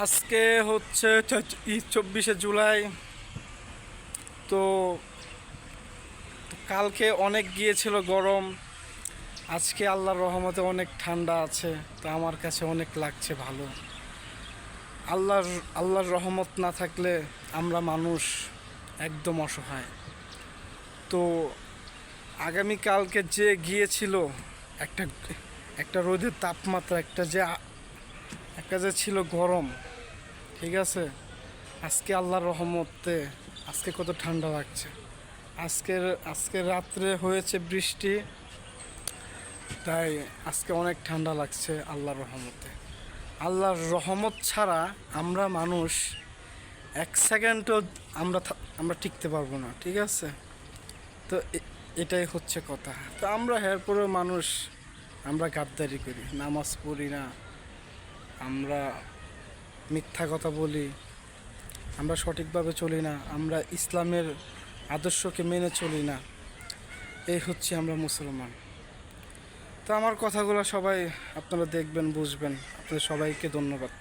আজকে হচ্ছে 24শে জুলাই। তো কালকে অনেক গিয়েছিল গরম, আজকে আল্লাহর রহমতে অনেক ঠান্ডা আছে। তো আমার কাছে অনেক লাগছে ভালো। আল্লাহর রহমত না থাকলে আমরা মানুষ একদম অসহায়। তো আগামীকালকে যে গিয়েছিল, একটা একটা রোদের তাপমাত্রা, একটা যে ছিল গরম, ঠিক আছে। আজকে আল্লাহর রহমতে আজকে কত ঠান্ডা লাগছে। আজকে রাত্রে হয়েছে বৃষ্টি, তাই আজকে অনেক ঠান্ডা লাগছে আল্লাহর রহমতে। আল্লাহর রহমত ছাড়া আমরা মানুষ এক সেকেন্ডও আমরা টিকতে পারবো না, ঠিক আছে। তো এটাই হচ্ছে কথা। তো আমরা এরপরেও মানুষ, আমরা গাদ্দারি করি, নামাজ পড়ি না, আমরা মিথ্যা কথা বলি, আমরা সঠিকভাবে চলি না, আমরা ইসলামের আদর্শকে মেনে চলি না। এই হচ্ছে আমরা মুসলমান। তো আমার কথাগুলো সবাই আপনারা দেখবেন, বুঝবেন। আপনাদের সবাইকে ধন্যবাদ।